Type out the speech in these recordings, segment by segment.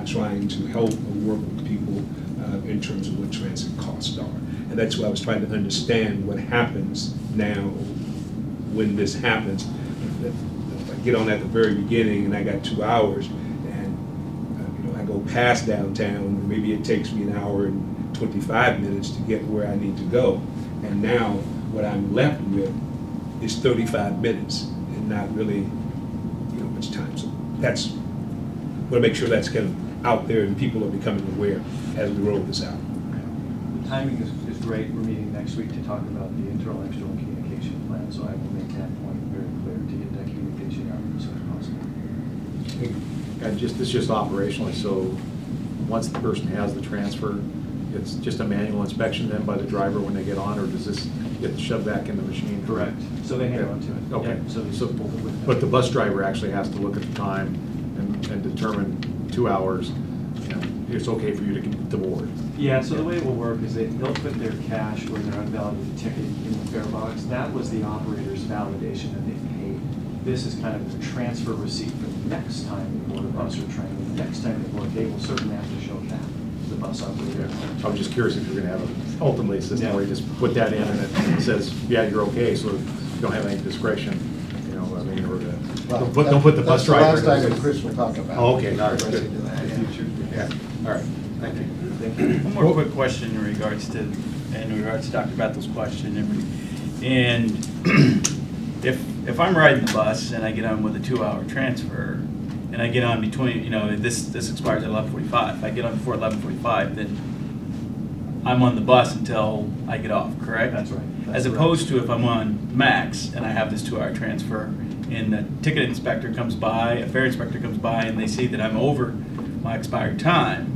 not trying to help or work with people in terms of what transit costs are. And that's why I was trying to understand what happens now when this happens. If I get on at the very beginning and I got 2 hours, and I go past downtown, maybe it takes me an hour and 25 minutes to get where I need to go. And now what I'm left with is 35 minutes and not really much time. So that's, I want to make sure that's kind of out there and people are becoming aware as we roll this out. The timing is great. We're meeting next week to talk about the internal and external communication plan, so I will make that point very clear to get that communication out as soon as possible. And this is just operationally, so once the person has the transfer, it's just a manual inspection then by the driver when they get on, or does this get shoved back in the machine? Correct. So they hang on to it. Okay. Yeah, so but the bus driver actually has to look at the time and determine 2 hours. It's okay for you to board. Yeah, so the way it will work is they'll put their cash or their unvalidated ticket in the fare box. That was the operator's validation that they paid. This is kind of the transfer receipt for the next time they board a bus or train. The next time they board, they will certainly have to show that to the bus operator. I was just curious if you're going to have ultimately a system where you just put that in and it says, yeah, you're okay, so you don't have any discretion, or don't put the bus driver. That's the last item Chris will talk about. Oh, okay, all right, good. Yeah. All right, thank you. One more quick question in regards to Dr. Bethel's question. And if I'm riding the bus and I get on with a 2-hour transfer, and I get on between, this expires at 11:45. If I get on before 11:45, then I'm on the bus until I get off, correct? That's right. As opposed to if I'm on Max and I have this 2-hour transfer, and the ticket inspector comes by, a fare inspector comes by, and they see that I'm over my expired time,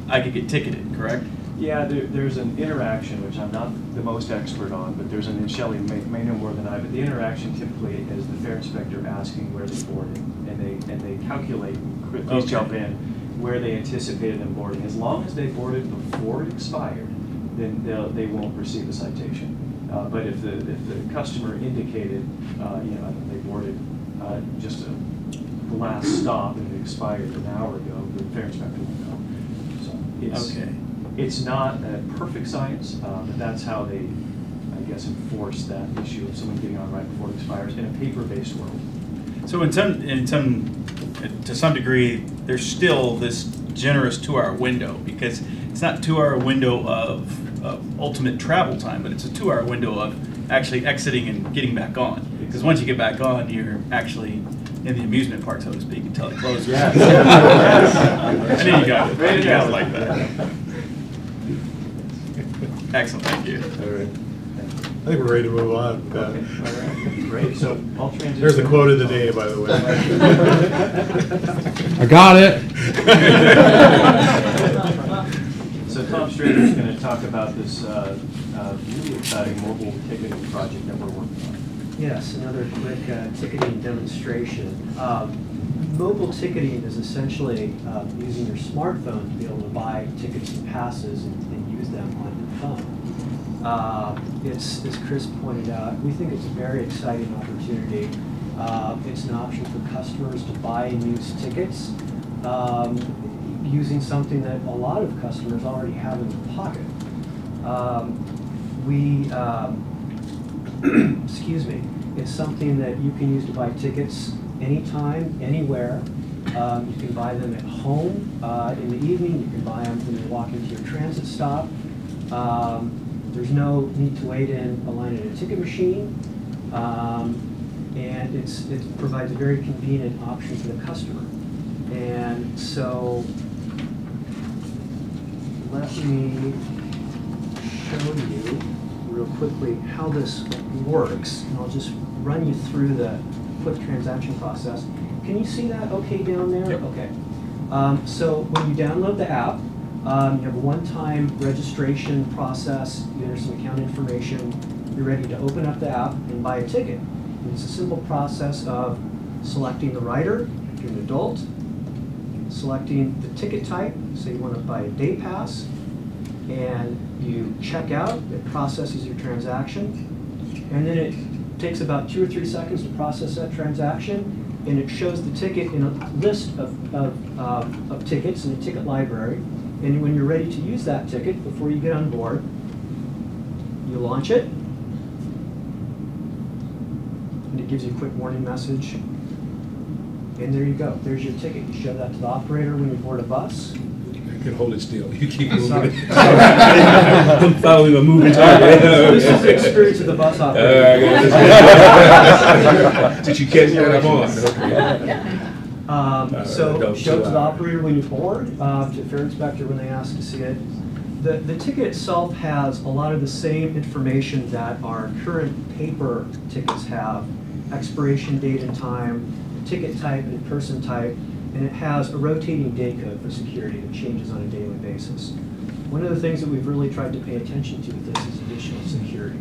I could get ticketed, correct? Yeah, there's an interaction, which I'm not the most expert on, but there's and Shelley may know more than I, but the interaction typically is the fare inspector asking where they boarded, and they calculate, please jump in, where they anticipated them boarding. As long as they boarded before it expired, then they won't receive a citation. But if the customer indicated, they boarded just the last stop and it expired an hour ago, the fare inspector will know. So it's not a perfect science, but that's how they, I guess, enforce that issue of someone getting on right before it expires in a paper-based world. So to some degree, there's still this generous 2-hour window, because it's not a 2-hour window of ultimate travel time, but it's a 2-hour window of actually exiting and getting back on. Because once you get back on, you're actually in the amusement park, so to speak, until it closes. Yes. I knew you guys like that. Excellent, thank you. All right. I think we're ready to move on. Okay. All right. Great. So I'll transition. There's the quote of the day, by the way. I got it. So Tom Strader is going to talk about this really exciting mobile ticketing project that we're working on. Yes, another quick ticketing demonstration. Mobile ticketing is essentially using your smartphone to be able to buy tickets and passes and use them on your phone. It's, as Chris pointed out, we think it's a very exciting opportunity. It's an option for customers to buy and use tickets using something that a lot of customers already have in their pocket. Excuse me, it's something that you can use to buy tickets anytime, anywhere. You can buy them at home in the evening. You can buy them when you walk into your transit stop. There's no need to wait in a line at a ticket machine. And it provides a very convenient option for the customer. And so let me show you real quickly how this works, and I'll just run you through the quick transaction process. Can you see that okay down there? Yep. Okay. So when you download the app, you have a one-time registration process. You enter some account information. You're ready to open up the app and buy a ticket. And it's a simple process of selecting the rider, if you're an adult, selecting the ticket type, so you want to buy a day pass, and you check out, it processes your transaction, and then it takes about 2 or 3 seconds to process that transaction, and it shows the ticket in a list of tickets in a ticket library. And when you're ready to use that ticket, before you get on board, you launch it, and it gives you a quick warning message. And there you go. There's your ticket. You show that to the operator when you board a bus. You can hold it still. You keep moving. Sorry. it. I'm following a moving target. This is the experience of the bus operator. Did you catch that? I'm on. So show it to the operator when you board, to the fare inspector when they ask to see it. The ticket itself has a lot of the same information that our current paper tickets have: expiration date and time, ticket type and person type, and it has a rotating day code for security that changes on a daily basis. One of the things that we've really tried to pay attention to with this is additional security.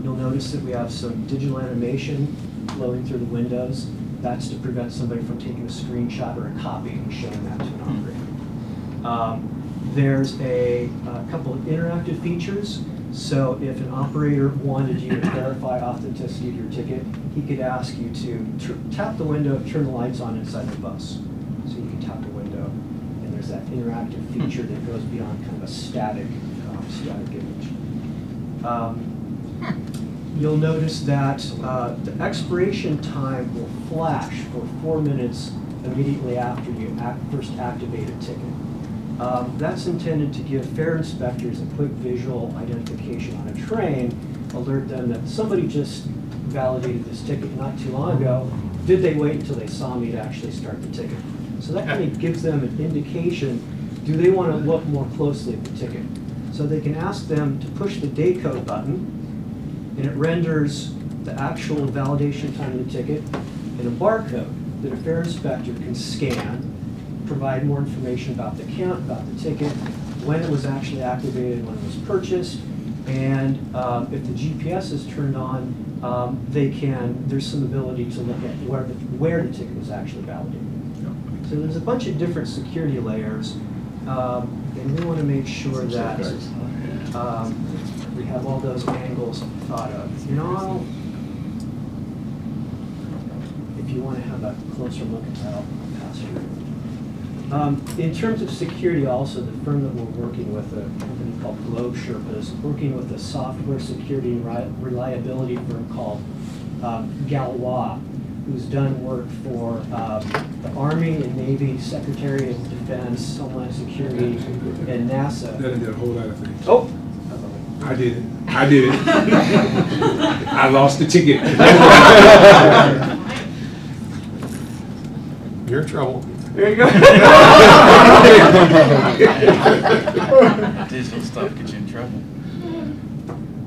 You'll notice that we have some digital animation flowing through the windows. That's to prevent somebody from taking a screenshot or a copy and showing that to an operator. There's a couple of interactive features. So if an operator wanted you to verify authenticity of your ticket, he could ask you to tap the window, turn the lights on inside the bus. So you can tap the window, and there's that interactive feature that goes beyond kind of a static image. You'll notice that the expiration time will flash for 4 minutes immediately after you first activate a ticket. That's intended to give fare inspectors a quick visual identification on a train, alert them that somebody just validated this ticket not too long ago. Did they wait until they saw me to actually start the ticket? So that kind of gives them an indication, do they want to look more closely at the ticket? So they can ask them to push the day code button, and it renders the actual validation time of the ticket in a barcode that a fare inspector can scan, provide more information about the count, about the ticket, when it was actually activated, when it was purchased, and if the GPS is turned on, there's some ability to look at where the ticket was actually validated. So there's a bunch of different security layers, and we want to make sure that we have all those angles thought of. If you want to have a closer look at that, I'll pass you. In terms of security also, the firm that we're working with, a company called Globe Sherpas, working with a software security and reliability firm called Galois, who's done work for the Army and Navy, Secretary of Defense, Homeland Security, and NASA. That did a whole lot of things. Oh! I did it. I did it. I lost the ticket. You're in trouble. There you go. Digital stuff gets you in trouble.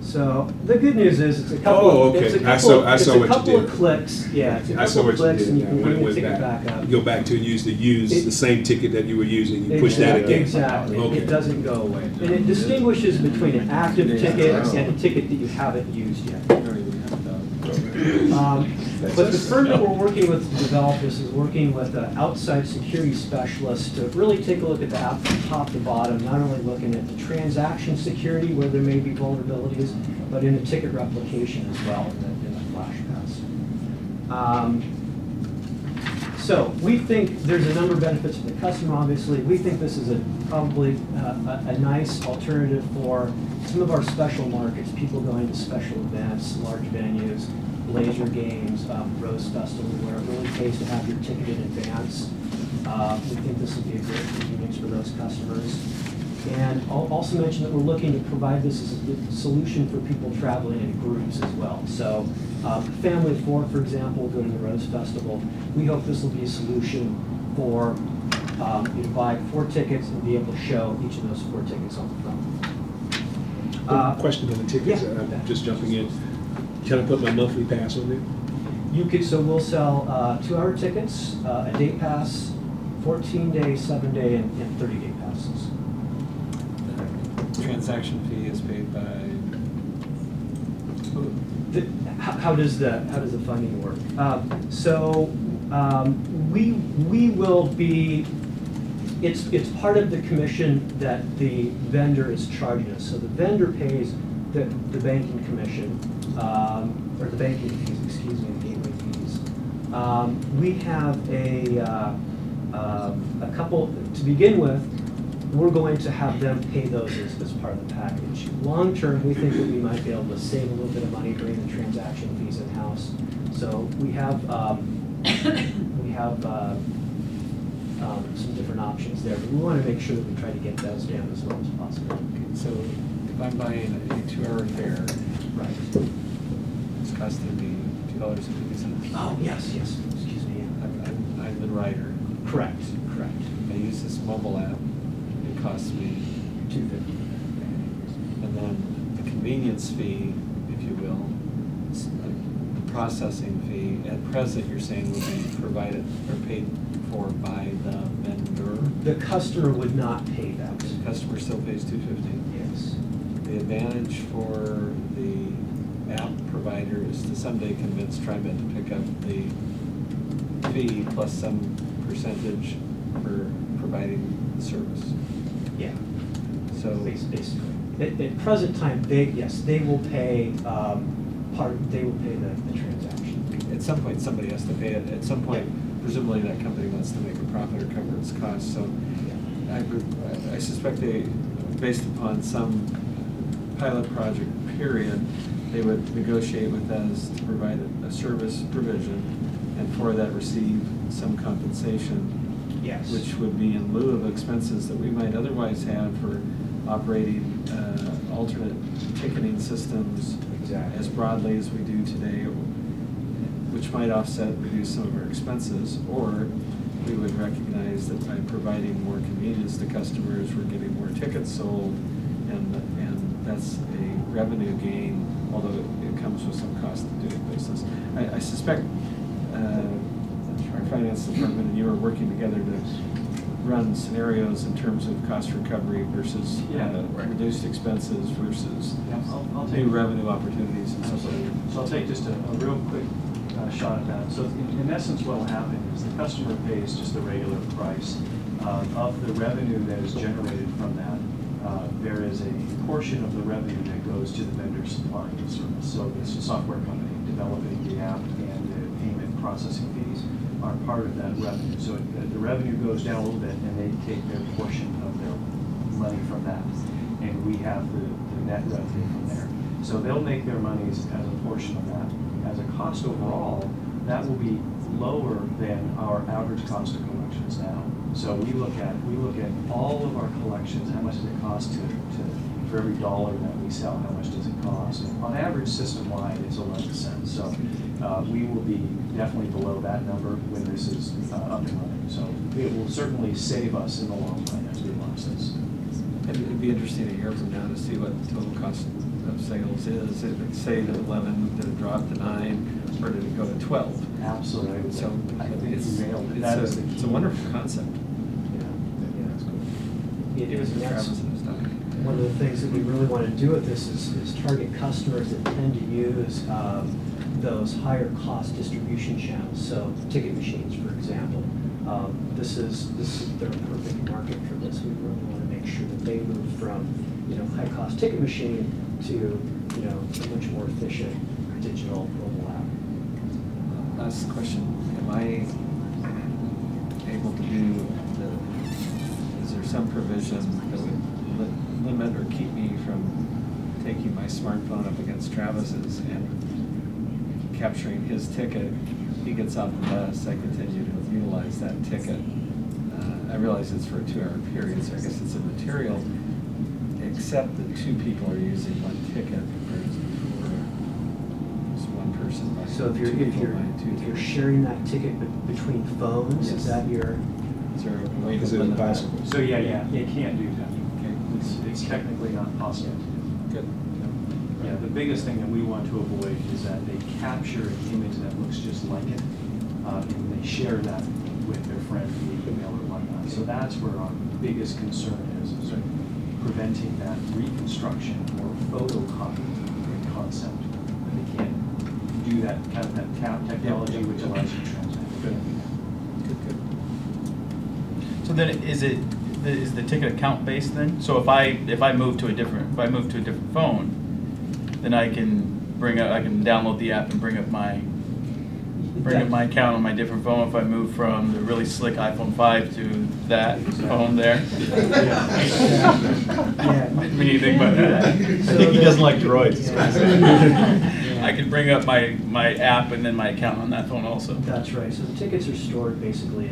So the good news is it's a couple. Oh, okay. It's a I couple, saw what you couple of did. clicks. Yeah, it's a I couple saw of what you clicks, did. and you Yeah, can when bring it the went ticket back up. You go back to use the same ticket that you were using. You push that Exactly. again. Exactly. Okay. It doesn't go away, and it distinguishes between an active ticket and a ticket that you haven't used yet. But the firm that we're working with to develop this is working with an outside security specialist to really take a look at the app from top to bottom, not only looking at the transaction security where there may be vulnerabilities, but in the ticket replication as well in the flash pass. So we think there's a number of benefits for the customer, obviously. We think this is probably a nice alternative for some of our special markets, people going to special events, large venues, laser games, Rose Festival, where it really pays to have your ticket in advance. We think this would be a great convenience for those customers. And I'll also mention that we're looking to provide this as a solution for people traveling in groups as well. So a family of four, for example, go to the Rose Festival. We hope this will be a solution for you to buy 4 tickets and be able to show each of those 4 tickets on the phone. Question on the tickets. Yeah. I'm just jumping in. Can I put my monthly pass on there? You could, so we'll sell 2-hour tickets, a day pass, 14-day, 7-day, and 30-day passes. Transaction fee is paid by. How does the funding work? We will be. It's part of the commission that the vendor is charging us. So the vendor pays the banking commission, or the banking fees, excuse me, the gateway fees. We have a couple, to begin with, we're going to have them pay those as part of the package. Long term, we think that we might be able to save a little bit of money during the transaction fees in-house. So we have some different options there, but we want to make sure that we try to get those down as low as possible. So if I'm buying a 2-hour fare, Right. it's costing me $2.50. Oh, yes, excuse me. I'm the rider. Correct. I use this mobile app, it costs me, $2.50. and then the convenience fee, if you will, the processing fee, at present, you're saying will be provided or paid for by the vendor. The customer would not pay that. The customer still pays $2.50. Yes. The advantage for the app provider is to someday convince TriMet to pick up the fee plus some percentage for providing the service. Yeah. So Basically. At present time, they will pay they will pay the transaction. at some point, somebody has to pay it. At some point, presumably that company wants to make a profit or cover its costs. So I suspect they, based upon some pilot project period, they would negotiate with us to provide a service provision, and for that receive some compensation. Yes. Which would be in lieu of expenses that we might otherwise have for operating alternate ticketing systems Exactly. as broadly as we do today, which might offset, reduce some of our expenses, or we would recognize that by providing more convenience to customers, we're getting more tickets sold, and that's a revenue gain, although it comes with some cost of doing business. I suspect our finance department and you are working together to run scenarios in terms of cost recovery versus reduced expenses versus I'll new take revenue opportunities and stuff like Absolutely. that. So I'll take just a real quick shot at that. So in essence, what will happen is the customer pays just the regular price. Of the revenue that is generated from that, there is a portion of the revenue that goes to the vendor supplying the service. So this software company developing the app and the payment processing fees are part of that revenue. So the revenue goes down a little bit, and they take their portion of their money from that, and we have the net revenue from there. So they'll make their money as a portion of that. As a cost overall, that will be lower than our average cost of collections now. So we look at all of our collections. How much does it cost for every dollar that we sell? How much does it cost? And on average, system-wide, it's 11 cents. So we will be definitely below that number when this is up and running. So it will certainly save us in the long run as we launch this. It'd be interesting a year from now to see what the total cost of sales is. If it say to 11, did it drop to 9, or did it go to 12? Absolutely. So I think it's, you nailed it. That is the it's a key. wonderful concept. That's good. It Give is, us and the that's Travis and his dog. one of the things that we really want to do with this is target customers that tend to use those higher cost distribution channels. So ticket machines, for example, they're a perfect market for this. We really want to make sure that they move from high cost ticket machine to a much more efficient digital mobile app. Last question, am I able to do is there some provision that would limit or keep me from taking my smartphone up against Travis's and capturing his ticket? He gets off the bus, I continue to utilize that ticket. I realize it's for a 2-hour period, so I guess it's immaterial, except that 2 people are using one ticket, whereas before just one person buying So if you're tickets. sharing that ticket between phones, Yes. is that your? Is there a way to Is it limit that? impossible? So yeah, it can't do that. Okay. It's technically not possible. Good. Yeah, the biggest thing that we want to avoid is that they capture an image that looks just like it, and they share that with their friend via email or whatnot. So that's where our biggest concern is preventing that reconstruction or photocopy concept. And they can't do that kind of that tap technology, Yeah. which allows you to transmit. Good. So then is the ticket account based then? So if I move to a different phone, then I can download the app and bring up my bring up my account on my different phone if I move from the really slick iPhone 5 to that phone there? Didn't mean anything about that. I think he doesn't like droids. I can bring up my app and then my account on that phone also. That's right. So the tickets are stored basically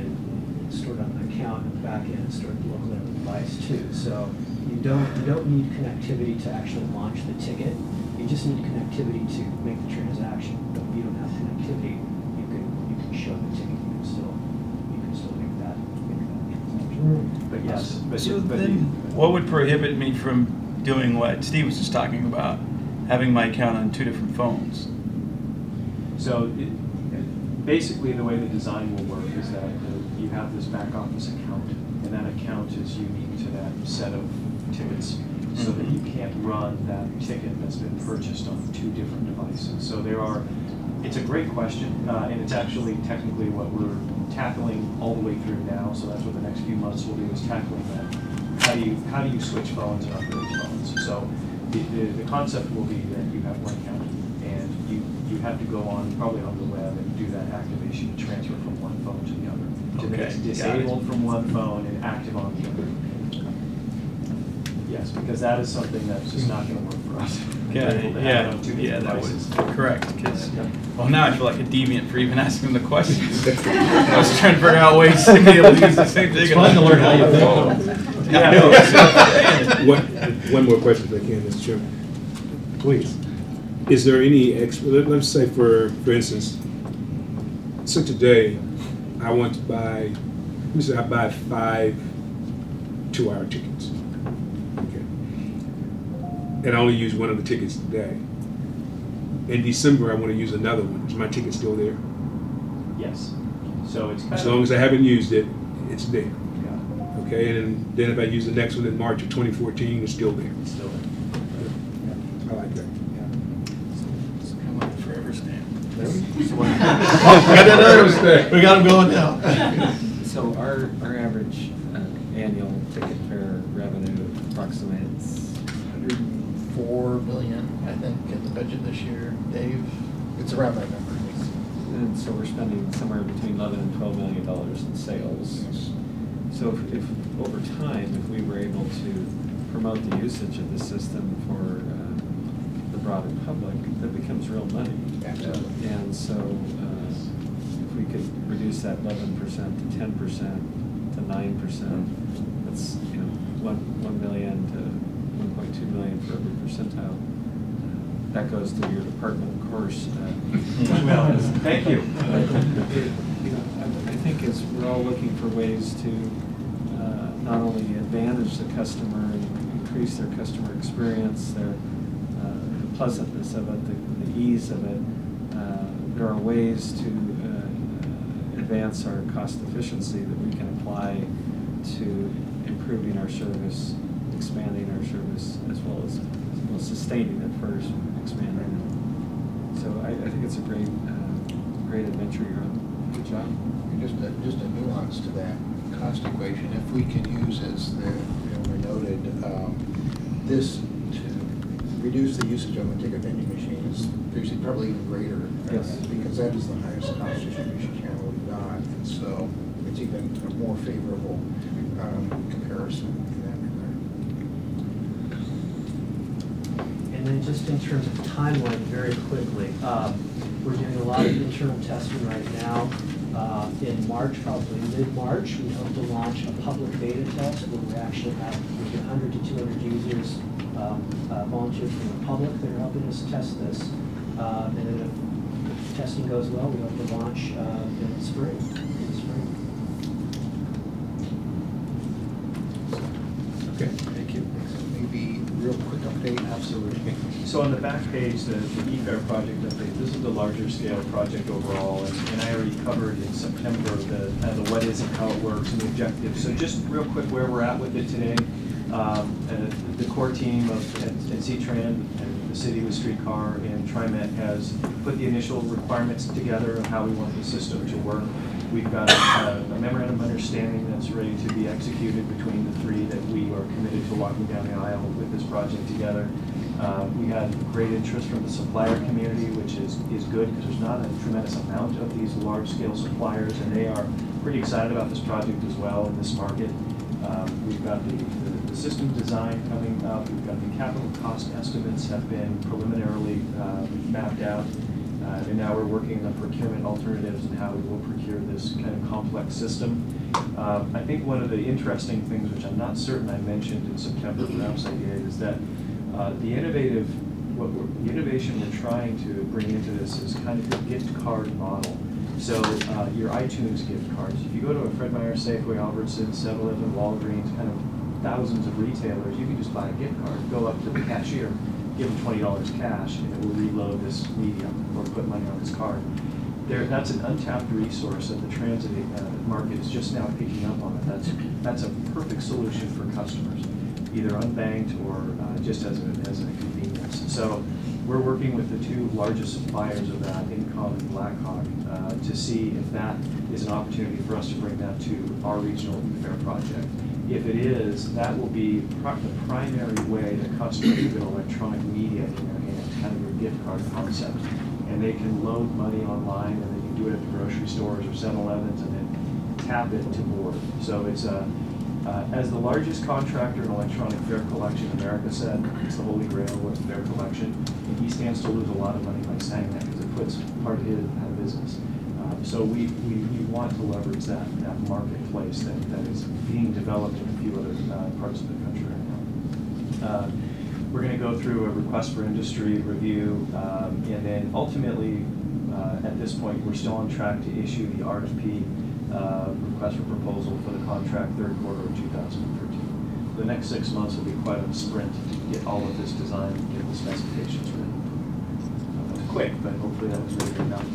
stored on an account in the back end, stored locally on the device too. So you don't need connectivity to actually launch the ticket. You just need connectivity to make the transaction. But if you don't have connectivity, you can show the ticket. You can still make that transaction. But yes, What would prohibit me from doing what Steve was just talking about, having my account on 2 different phones? So basically the way the design will work is that you have this back office account, and that account is unique to that set of tickets, so that you can't run that ticket that's been purchased on 2 different devices. So it's a great question, and it's actually technically what we're tackling all the way through now, so that's what the next few months will do, is tackling that. How do you switch phones and upgrade phones? So the concept will be that you have one account, and you have to go probably on the web and do that activation to transfer from one phone to the other. To then it's disabled from one phone and active on the other. Yes, because that is something that's just not going to work for us. Yeah, that was correct. Well, now I feel like a deviant for even asking the questions. I was trying to figure out ways to be able to use the same thing. It's fun to learn how you think. Yeah, I know. One more question if I can, Mr. Chairman. Please. Is there any, let's say for instance, so today I want to buy, let me say I buy 5 2-hour tickets. Okay. And I only use one of the tickets today. In December I want to use another one. Is my ticket still there? Yes. So it's As long as I haven't used it, it's there. Yeah. Okay, and then if I use the next one in March of 2014, it's still there. It's still there. I like that. Come on, forever stamp. We got him going now. So our average annual ticket fare revenue approximates 104 million, I think, in the budget this year. Dave, it's around that number. and so we're spending somewhere between $11 and $12 million in sales. So if over time, if we were able to promote the usage of the system for the broader public, that becomes real money. Absolutely. And so if we could reduce that 11% to 10% to 9%, that's 1 million to 1.2 million for every percentile. That goes to your department, of course. Well, thank you. I think we're all looking for ways to not only advantage the customer and increase their customer experience, the pleasantness of it, the ease of it. There are ways to advance our cost efficiency that we can apply to improving our service, expanding our service, as well as sustaining it first, expanding it. So I think it's a great adventure you're on. Good job. Just a nuance to that cost equation. If we can use, as we noted, this to reduce the usage of a ticket vending machine is probably even greater. Yes. Because that is the highest cost distribution channel we've got, and so it's even a more favorable comparison in that regard. And then just in terms of timeline, very quickly, we're doing a lot of internal testing right now. In March, probably mid-March, we hope to launch a public beta test where we actually have 100 to 200 users, volunteers from the public that are helping us test this. And then if testing goes well, we hope to launch in the spring. Okay. Thank you. Maybe real quick update. Absolutely. So on the back page, the e-fare project update, this is the larger scale project overall, and I already covered in September the what is and how it works and the objectives. So just real quick where we're at with it today. The core team at C-Tran and the city with Streetcar and TriMet has put the initial requirements together of how we want the system to work. We've got a memorandum of understanding that's ready to be executed between the three that we are committed to walking down the aisle with this project together. We had great interest from the supplier community, which is good because there's not a tremendous amount of these large-scale suppliers, and they are pretty excited about this project as well in this market. We've got the system design coming up. We've got the capital cost estimates have been preliminarily mapped out. And now we're working on procurement alternatives and how we will procure this kind of complex system. I think one of the interesting things, which I'm not certain I mentioned in September, perhaps I did, is that the innovation we're trying to bring into this is kind of a gift card model. So your iTunes gift cards. If you go to a Fred Meyer, Safeway, Albertsons, 7-Eleven, Walgreens, kind of thousands of retailers, you can just buy a gift card, go up to the cashier, give them $20 cash, and it will reload this medium or put money on this card. That's an untapped resource that the transit market is just now picking up on. That's a perfect solution for customers, either unbanked or just as a convenience. So we're working with the two largest suppliers of that, Incom and Blackhawk, to see if that is an opportunity for us to bring that to our regional e-fare project. If it is, that will be the primary way that customers will get electronic media in their hands, kind of a gift card concept. And they can load money online, and they can do it at the grocery stores or 7-Elevens, and then tap it to board. So it's as the largest contractor in electronic fare collection, America said, it's the holy grail with fare collection. And he stands to lose a lot of money by saying that because it puts part of his out of business. So we want to leverage that marketplace that is being developed in a few other parts of the country right now. We're going to go through a request for industry review, and then ultimately, at this point, we're still on track to issue the RFP request for proposal for the contract third quarter of 2013. The next 6 months will be quite a sprint to get all of this designed and get the specifications ready. That was quick, but hopefully that was really good enough.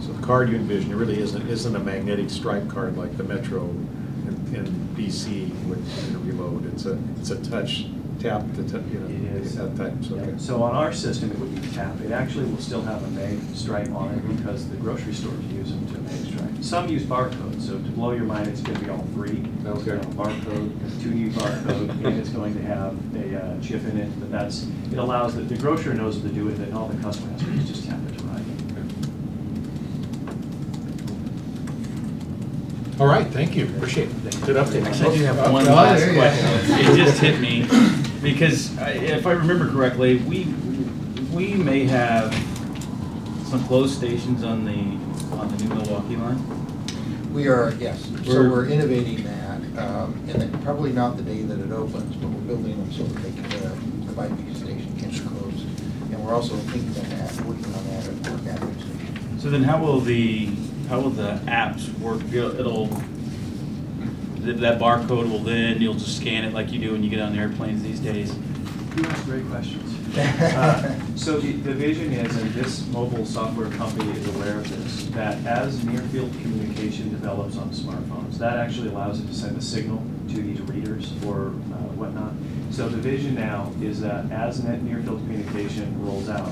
So the card you envision, it really isn't a magnetic stripe card like the Metro in BC with reload. It's a touch tap to It is. that type. So, okay. So on our system, it would be tap. It actually will still have a mag stripe on it because the grocery stores use them to mag stripe. Some use barcode, so to blow your mind, it's going to be all free. Okay. Barcode, a 2U barcode, and it's going to have a chip in it. But it allows the grocer knows what to do with it, and all the customer has to do is just tap it to ride. All right, thank you. Appreciate it. Good update. I do have one last question. It just hit me because if I remember correctly, we may have some closed stations on the new Milwaukee line. We are, yes. So we're innovating that, and then probably not the day that it opens, but we're building them so that the bypass station can be closed. And we're also thinking of that, working on that at Work Avenue Station. So then, how will the apps work? That barcode will then you'll just scan it like you do when you get on the airplanes these days. You ask great questions. So the vision is, and this mobile software company is aware of this, that as near-field communication develops on smartphones, that actually allows it to send a signal to these readers or whatnot. So the vision now is that as near-field communication rolls out,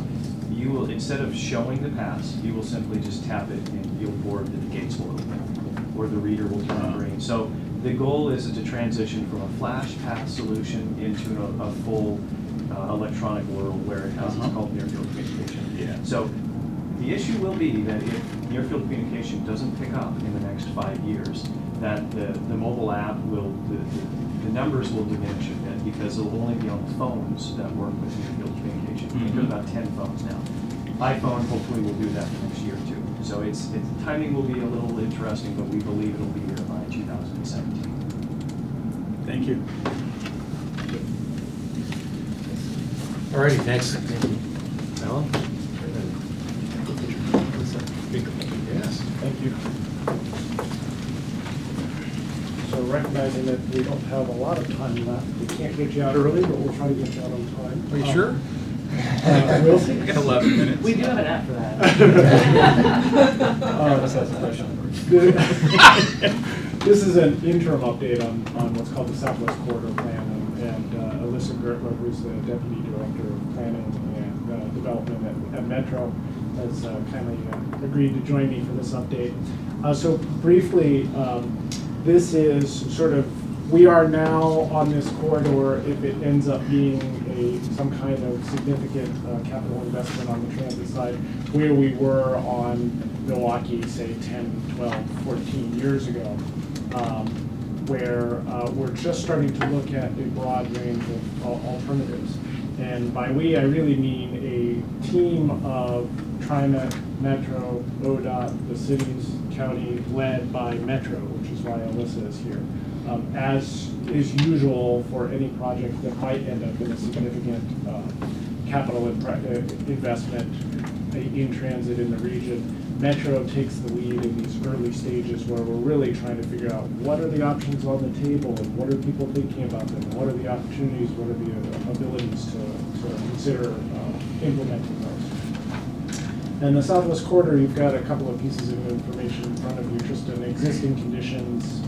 you will, instead of showing the pass, you will simply just tap it and you'll board and the gates will open, or the reader will turn green. So the goal is to transition from a flash pass solution into a full electronic world where it has what's called near-field communication. Yeah. So the issue will be that if near-field communication doesn't pick up in the next 5 years, that the mobile app will, the numbers will diminish a bit because it'll only be on the phones that work with near-field communication. We've got about 10 phones now. iPhone hopefully will do that the next year or two. So its timing will be a little interesting, but we believe it'll be here by 2017. Thank you. All righty, thanks. Alan? Yes. Thank you. So recognizing that we don't have a lot of time left, we can't get you out early, but we'll try to get you out on time. Are you sure? We'll see. We got 11 minutes. We do have an app for that. This is an interim update on what's called the Southwest Corridor Plan, and Alyssa Gertler, who's the Deputy Director of Planning and Development at Metro, has kindly agreed to join me for this update. So briefly, this is sort of, we are now on this corridor, if it ends up being some kind of significant capital investment on the transit side, where we were on Milwaukee, say 10, 12, 14 years ago, where we're just starting to look at a broad range of alternatives. And by we, I really mean a team of TriMet, Metro, ODOT, the cities, county, led by Metro, which is why Alyssa is here. As is usual for any project that might end up in a significant capital investment in transit in the region, Metro takes the lead in these early stages where we're really trying to figure out what are the options on the table and what are people thinking about them, and what are the opportunities, what are the abilities to consider implementing those. And the Southwest Corridor, you've got a couple of pieces of information in front of you, just in existing conditions,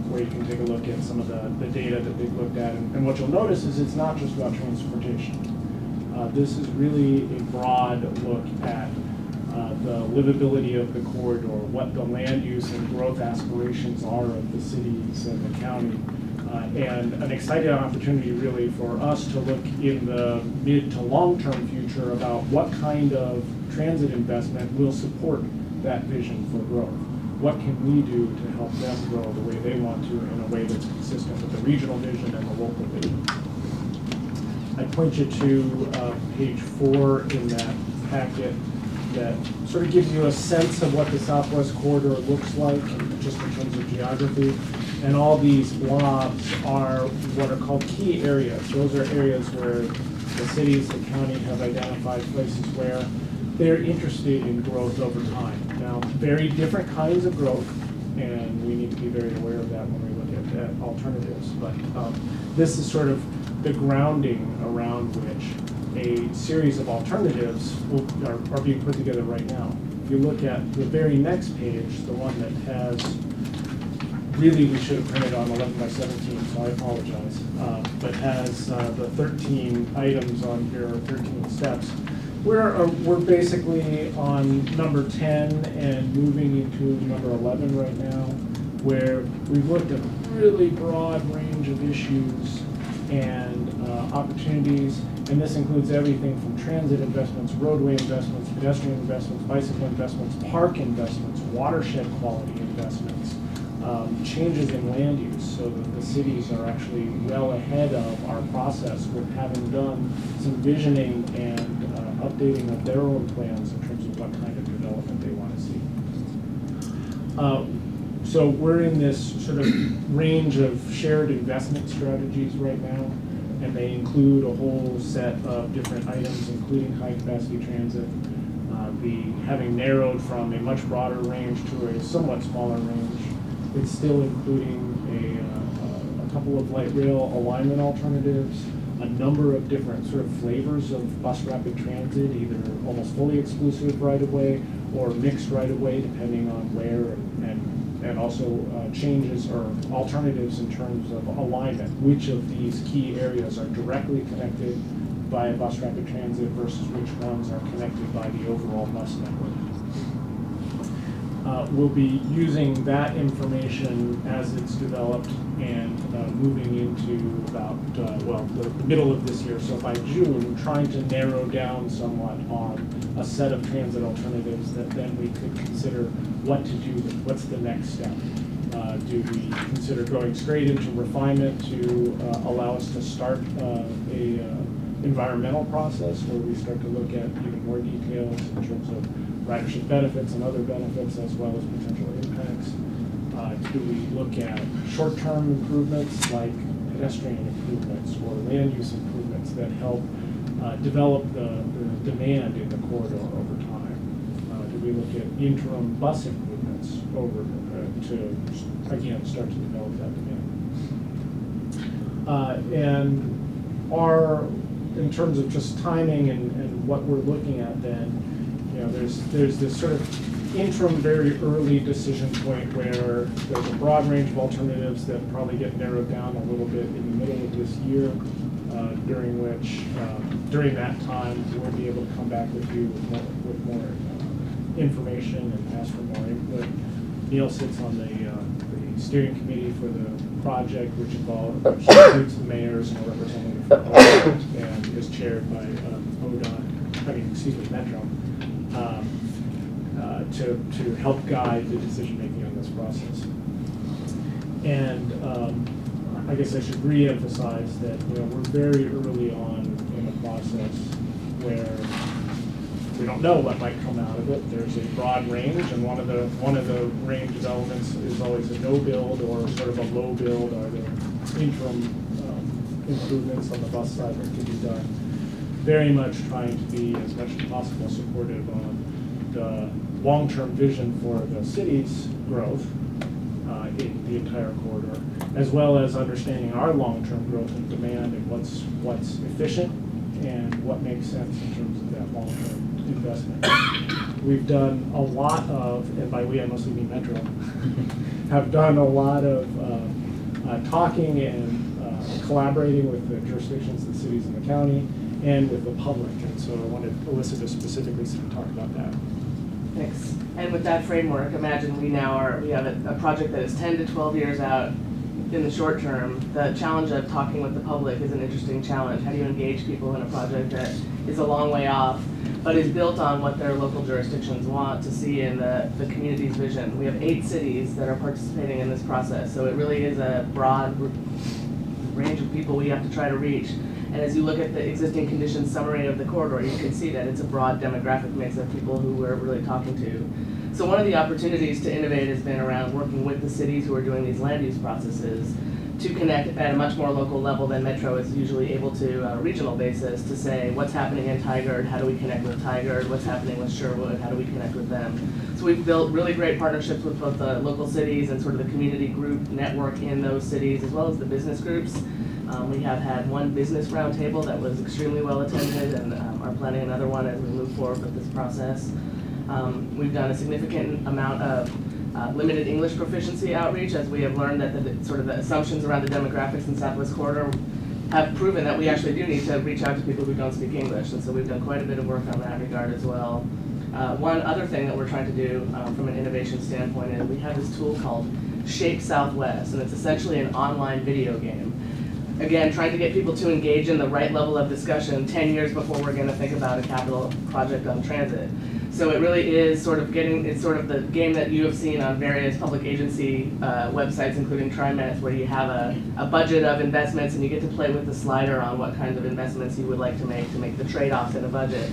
where you can take a look at some of the data that they've looked at. And what you'll notice is it's not just about transportation. This is really a broad look at the livability of the corridor, what the land use and growth aspirations are of the cities and the county, and an exciting opportunity really for us to look in the mid to long-term future about what kind of transit investment will support that vision for growth. What can we do to help them grow the way they want to in a way that's consistent with the regional vision and the local vision? I point you to page 4 in that packet that sort of gives you a sense of what the Southwest Corridor looks like, just in terms of geography. And all these blobs are what are called key areas. Those are areas where the cities, the county have identified places where they're interested in growth over time. Now, very different kinds of growth, and we need to be very aware of that when we look at alternatives. But this is sort of the grounding around which a series of alternatives are being put together right now. If you look at the very next page, the one that has, really we should have printed on 11 by 17, so I apologize, but has the 13 items on here, 13 steps. We're basically on number 10 and moving into number 11 right now, where we've looked at a really broad range of issues and opportunities, and this includes everything from transit investments, roadway investments, pedestrian investments, bicycle investments, park investments, watershed quality investments, changes in land use, so that the cities are actually well ahead of our process with having done some visioning and updating of their own plans in terms of what kind of development they want to see. So we're in this sort of range of shared investment strategies right now, and they include a whole set of different items, including high-capacity transit, having narrowed from a much broader range to a somewhat smaller range. It's still including a couple of light rail alignment alternatives, a number of different sort of flavors of bus rapid transit, either almost fully exclusive right-of-way or mixed right-of-way, depending on where, and also changes or alternatives in terms of alignment. Which of these key areas are directly connected by bus rapid transit versus which ones are connected by the overall bus network. We'll be using that information as it's developed and moving into about, the middle of this year. So by June, trying to narrow down somewhat on a set of transit alternatives that then we could consider what to do with. What's the next step? Do we consider going straight into refinement to allow us to start a environmental process where we start to look at even more details in terms of ridership benefits and other benefits, as well as potential impacts? Do we look at short-term improvements like pedestrian improvements or land use improvements that help develop the demand in the corridor over time? Do we look at interim bus improvements to, again, start to develop that demand? In terms of just timing and what we're looking at then, there's this sort of interim, very early decision point where there's a broad range of alternatives that probably get narrowed down a little bit in the middle of this year. during that time, we'll be able to come back with you with more information and ask for more input. Neil sits on the steering committee for the project, which includes the mayors and a representative from ODOT, and is chaired by Metro, to help guide the decision making on this process. And I guess I should re-emphasize that we're very early on in a process where we don't know what might come out of it. There's a broad range, and one of the range of elements is always a no build or sort of a low build, or the interim improvements on the bus side that can be done. Very much trying to be as much as possible supportive on the long-term vision for the city's growth in the entire corridor, as well as understanding our long-term growth and demand and what's efficient and what makes sense in terms of that long-term investment. We've done a lot of, and by we I mostly mean Metro, have done a lot of talking and collaborating with the jurisdictions, the cities in the county, and with the public. And so I wanted Alyssa to specifically talk about that. Thanks. And with that framework, imagine we have a project that is 10 to 12 years out in the short term. The challenge of talking with the public is an interesting challenge. How do you engage people in a project that is a long way off, but is built on what their local jurisdictions want to see in the community's vision? We have 8 cities that are participating in this process, so it really is a broad range of people we have to try to reach. And as you look at the existing conditions summary of the corridor, you can see that it's a broad demographic mix of people who we're really talking to. So one of the opportunities to innovate has been around working with the cities who are doing these land use processes to connect at a much more local level than Metro is usually able to on a regional basis, to say what's happening in Tigard, how do we connect with Tigard, what's happening with Sherwood, how do we connect with them. So we've built really great partnerships with both the local cities and sort of the community group network in those cities, as well as the business groups. We have had one business roundtable that was extremely well attended, and are planning another one as we move forward with this process. We've done a significant amount of limited English proficiency outreach, as we have learned that the assumptions around the demographics in Southwest Corridor have proven that we actually do need to reach out to people who don't speak English, and so we've done quite a bit of work on that regard as well. One other thing that we're trying to do from an innovation standpoint is we have this tool called Shape Southwest, and it's essentially an online video game. Again, trying to get people to engage in the right level of discussion 10 years before we're going to think about a capital project on transit. So it really is it's sort of the game that you have seen on various public agency websites, including TriMet, where you have a budget of investments and you get to play with the slider on what kinds of investments you would like to make the trade-offs in a budget.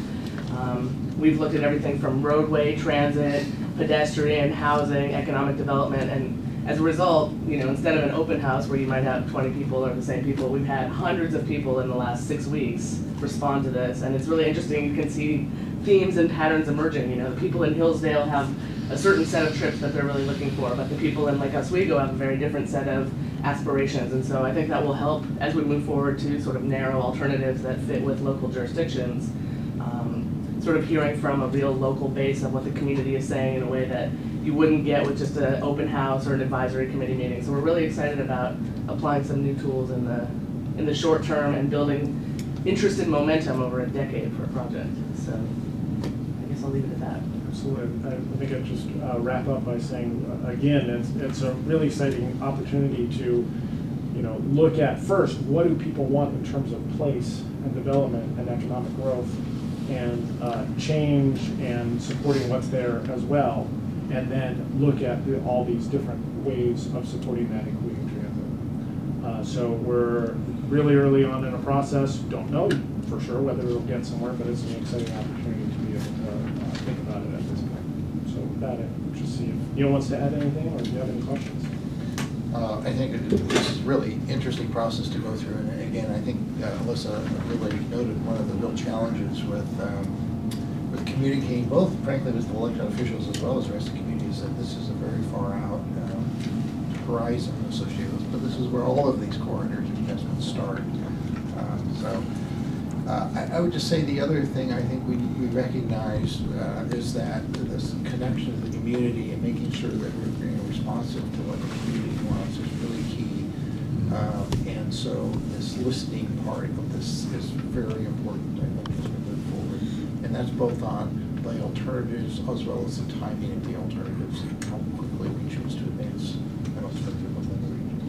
We've looked at everything from roadway, transit, pedestrian, housing, economic development, and as a result, instead of an open house where you might have 20 people or the same people, we've had hundreds of people in the last 6 weeks respond to this, and it's really interesting. You can see themes and patterns emerging. The people in Hillsdale have a certain set of trips that they're really looking for, but the people in Lake Oswego have a very different set of aspirations, and so I think that will help as we move forward to sort of narrow alternatives that fit with local jurisdictions. Sort of hearing from a real local base of what the community is saying in a way that you wouldn't get with just an open house or an advisory committee meeting. So we're really excited about applying some new tools in the short term and building interest and momentum over a decade for a project. So I guess I'll leave it at that. Absolutely. I think I'd just wrap up by saying, again, it's a really exciting opportunity to look at first, what do people want in terms of place and development and economic growth, and change and supporting what's there as well, and then look at all these different ways of supporting that, including transit. So we're really early on in a process. Don't know for sure whether it'll get somewhere, but it's an exciting opportunity to be able to think about it at this point. So with that, I'll just see if Neil wants to add anything, or if you have any questions. I think this is really interesting process to go through, and again, I think Alyssa really noted one of the real challenges with communicating, both frankly with the elected officials as well as the rest of the community, is that this is a very far out horizon associated with it, but this is where all of these corridors investments start. I would just say the other thing I think we recognize is that this connection to the community and making sure that we're being responsive to what the community wants is really key. And so this this listening part of this is very important, I think, as we move forward. And that's both on the alternatives as well as the timing of the alternatives, and how quickly we choose to advance mental spectrum within the region.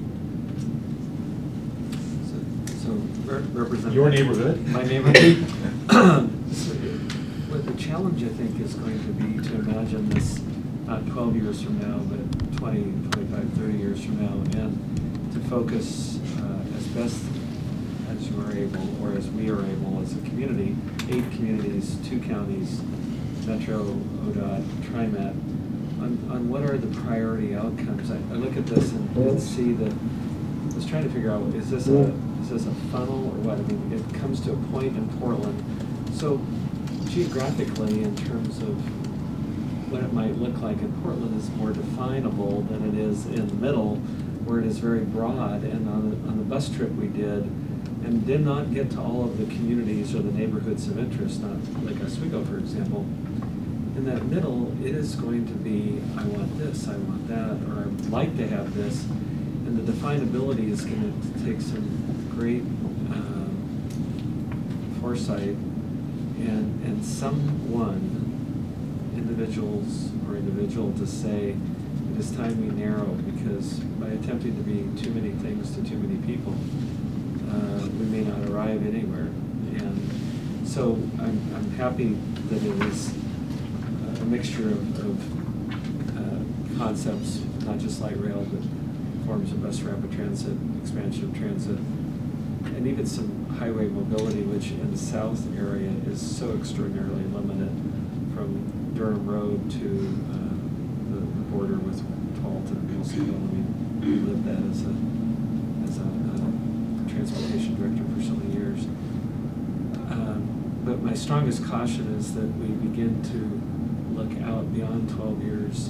So Representative. Your neighborhood? My neighborhood. What the challenge, I think, is going to be to imagine this not 12 years from now, but 20, 25, 30 years from now, and to focus as best as you are able, or as we are able as a community, 8 communities, 2 counties, Metro, ODOT, TriMet, on what are the priority outcomes. I look at this and see that I was trying to figure out, is this a funnel or what? I mean, it comes to a point in Portland. So geographically, in terms of what it might look like in Portland, is more definable than it is in the middle, where it is very broad. And on the bus trip we did, and did not get to all of the communities or the neighborhoods of interest, not like Oswego, for example. In that middle, it is going to be, I want this, I want that, or I'd like to have this. And the definability is going to take some great foresight and individual to say, it is time we narrow, because by attempting to be too many things to too many people, we may not arrive anywhere. And so I'm happy that it is a mixture of concepts, not just light rail, but forms of bus rapid transit, expansion of transit, and even some highway mobility, which in the south area is so extraordinarily limited, from Durham Road to the border with Tualatin and Wilsonville. I mean, we lived that as a transportation director for so many years. But my strongest caution is that we begin to look out beyond 12 years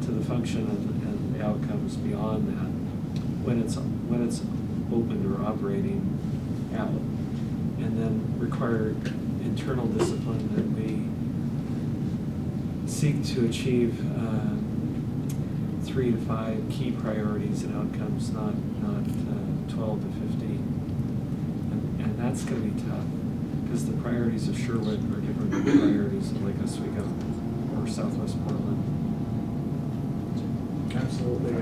to the function and the outcomes beyond that when it's opened or operating out, and then require internal discipline that we seek to achieve 3 to 5 key priorities and outcomes, not 12 to 15, and that's going to be tough, because the priorities of Sherwood are different than the priorities of Lake Oswego or Southwest Portland. Absolutely.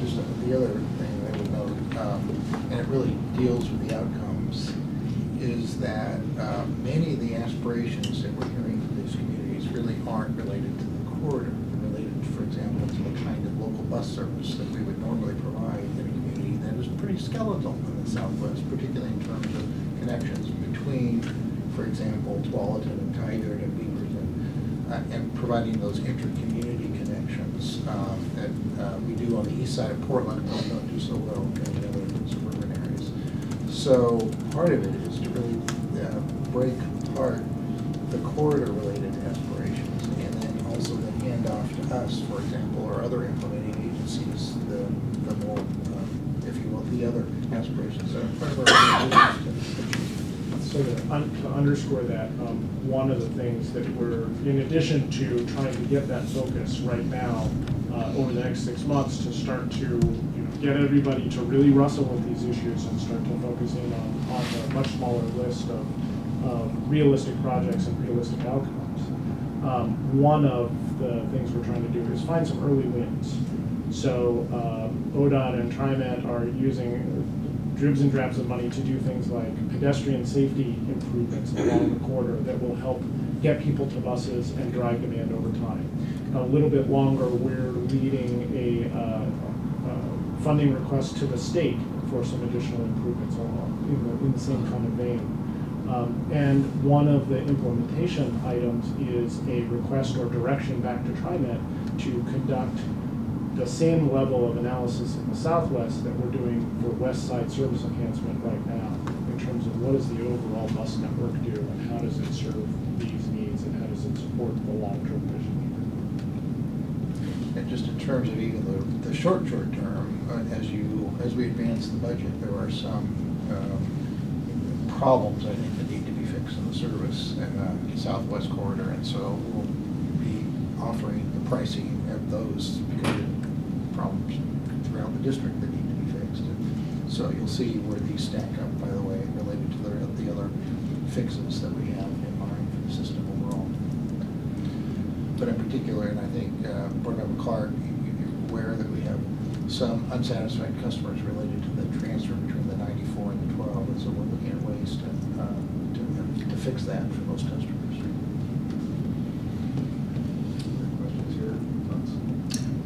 Just the other thing I would note, and it really deals with the outcomes, is that many of the aspirations that we're hearing from these communities really aren't related to the corridor. They're related, for example, to the kind of local bus service that we would normally provide in a community that is pretty skeletal in the Southwest, particularly in terms of connections between, for example, Tualatin and Tigard and Beaverton, and providing those inter-community connections that we do on the east side of Portland, but we don't do so well in the other suburban areas. So part of it is to really break apart the corridor-related aspirations, and then also the handoff to us, for example, or other implementing agencies, the more, if you will, the other aspirations that are part of our business. So to underscore that, one of the things that we're, in addition to trying to get that focus right now, over the next 6 months, to start to get everybody to really wrestle with these issues and start to focus in on a much smaller list of realistic projects and realistic outcomes. One of the things we're trying to do is find some early wins. So ODOT and TriMet are using dribs and drabs of money to do things like pedestrian safety improvements along the corridor that will help get people to buses and drive demand over time. A little bit longer, we're leading a funding request to the state for some additional improvements in the same kind of vein. And one of the implementation items is a request or direction back to TriMet to conduct the same level of analysis in the Southwest that we're doing for West Side service enhancement right now, in terms of what does the overall bus network do, and how does it serve these needs, and how does it support the long-term vision. And just in terms of even the short term, as we advance the budget, there are some problems, I think, that need to be fixed in the service in the Southwest corridor, and so we'll be offering the pricing of those because of problems throughout the district that need to be fixed. So you'll see where these stack up, by the way, related to the other fixes that we have in mind for the system overall. But in particular, and I think Board Member Clark, you're aware that we have some unsatisfied customers related to the transfer between the 94 and the 12, and so we're looking at ways to fix that for those customers. Questions here? Thoughts?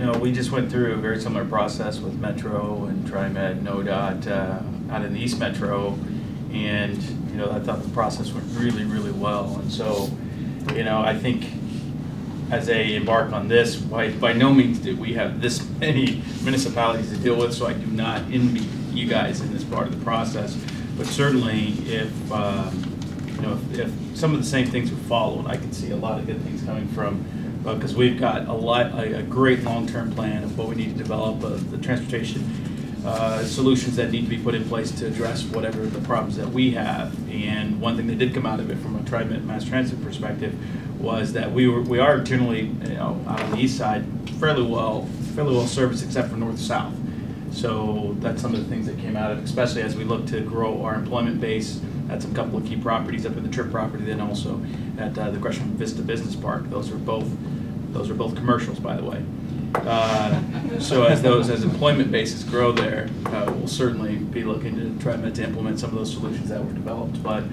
You know, we just went through a very similar process with Metro and TriMet and ODOT out in the East Metro, and you know, I thought the process went really, really well. And so, you know, I think as they embark on this, by no means did we have this many municipalities to deal with, so I do not envy you guys in this part of the process. But certainly, if you know, if some of the same things were followed, I could see a lot of good things coming from, because we've got a great long-term plan of what we need to develop, the transportation solutions that need to be put in place to address whatever the problems that we have. And one thing that did come out of it from a TriMet mass transit perspective was that we are generally, you know, out on the east side fairly well serviced, except for north-south. So that's some of the things that came out of it, especially as we look to grow our employment base at some couple of key properties up in the Trip property, then also at the Gresham Vista Business Park. Those are both commercials, by the way. So as employment bases grow there, we'll certainly be looking to try to implement some of those solutions that were developed. But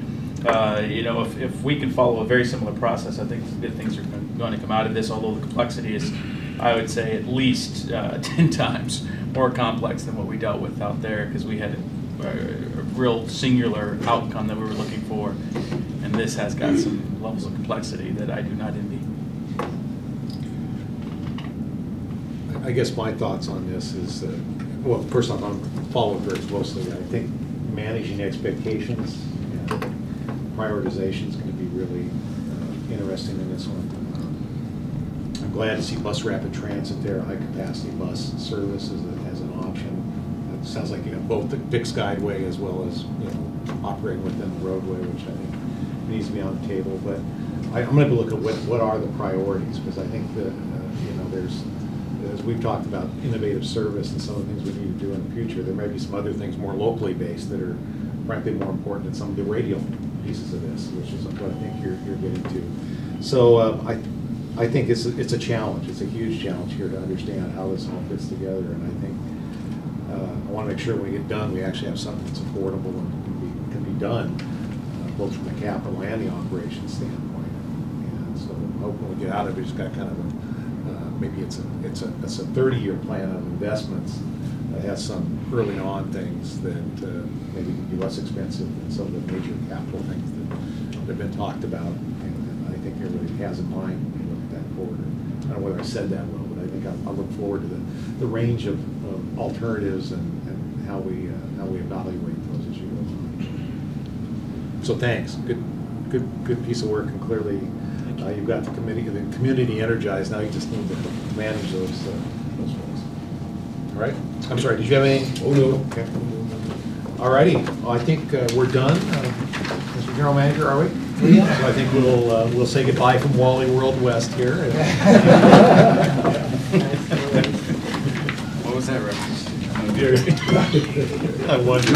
you know, if we can follow a very similar process, I think some good things are going to come out of this. Although the complexity is, I would say, at least 10 times more complex than what we dealt with out there, because we had a real singular outcome that we were looking for, and this has got some levels of complexity that I do not envy. I guess my thoughts on this is, well, first off, I'm following very closely. I think managing expectations and prioritization is going to be really interesting in this one. I'm glad to see bus rapid transit there, high capacity bus service as an option. It sounds like you have both the fixed guideway as well as, you know, operating within the roadway, which I think needs to be on the table. But I'm going to look at what are the priorities, because I think that you know, there's, as we've talked about innovative service and some of the things we need to do in the future, there may be some other things more locally based that are frankly more important than some of the radial pieces of this, which is what I think you're getting to. So I think it's a challenge. It's a huge challenge here to understand how this all fits together, and I think I want to make sure when we get done, we actually have something that's affordable and can be done, both from the capital and the operations standpoint. And so I'm hoping when we get out of it, it's got kind of a, maybe it's a 30-year plan of investments that has some early on things that maybe can be less expensive than some of the major capital things that have been talked about. And I think everybody has in mind when you look at that forward. I don't know whether I said that well, but I think I look forward to the range of alternatives and how we evaluate those as you go on. So thanks. Good piece of work, and clearly you've got the community energized. Now you just need to manage those folks. All right. I'm sorry. Did you have anything? Oh no. Okay. All righty. Well, I think we're done. Mr. General Manager, are we? Yeah. So I think we'll say goodbye from Wally World West here. What was that reference? I wonder.